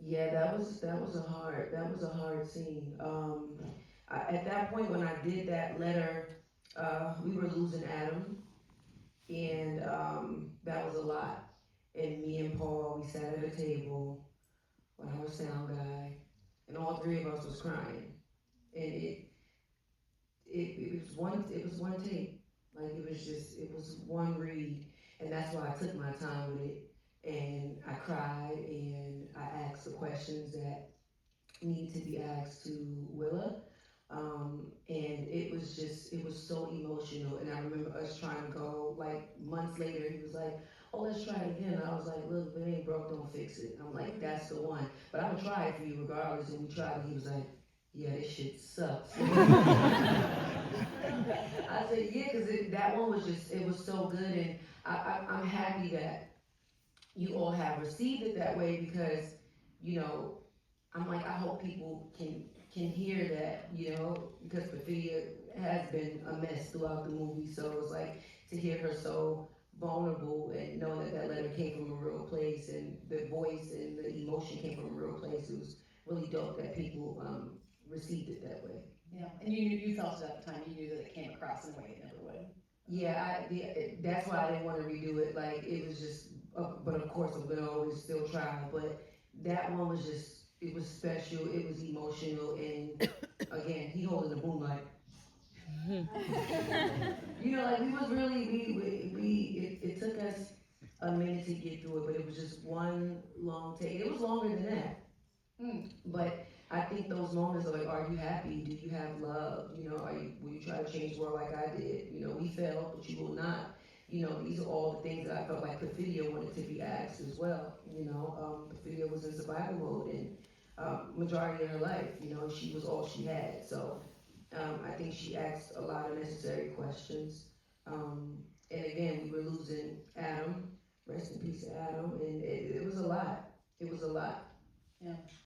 Yeah, that was a hard scene. At that point when I did that letter, we were losing Adam, and that was a lot. And me and Paul, we sat at a table with our sound guy, and all three of us was crying. And it was one tape. Like it was one read, and that's why I took my time with it. And I cried, and I asked the questions that need to be asked to Willa. And it was so emotional. And I remember us trying to go, like, months later, he was like, oh, let's try it again. And I was like, look, if it ain't broke, don't fix it. I'm like, that's the one. But I'm gonna try it for you regardless. And we tried it. He was like, yeah, this shit sucks. I said, yeah, because that one was just, it was so good. And I'm happy that you all have received it that way because, you know, I'm like, I hope people can hear that, because Sophia has been a mess throughout the movie. So it's like to hear her so vulnerable and know that that letter came from a real place and the voice and the emotion came from a real place. It was really dope that people received it that way. Yeah, and you felt it at the time. You knew that it came across in a way it never would. That's why I didn't want to redo it. Like it was just, but of course I'm gonna always still try. But that one was just, it was special. It was emotional, and again, he holding the boom like, like we was really it took us a minute to get through it, but it was just one long take. It was longer than that. But I think those moments are like, are you happy? Do you have love? Will you try to change the world like I did? We failed, but you will not. These are all the things that I felt like Perfidia wanted to be asked as well. Perfidia was in survival mode and majority of her life, she was all she had. So I think she asked a lot of necessary questions. Um, and again, we were losing Adam. Rest in peace, Adam. And it was a lot. It was a lot.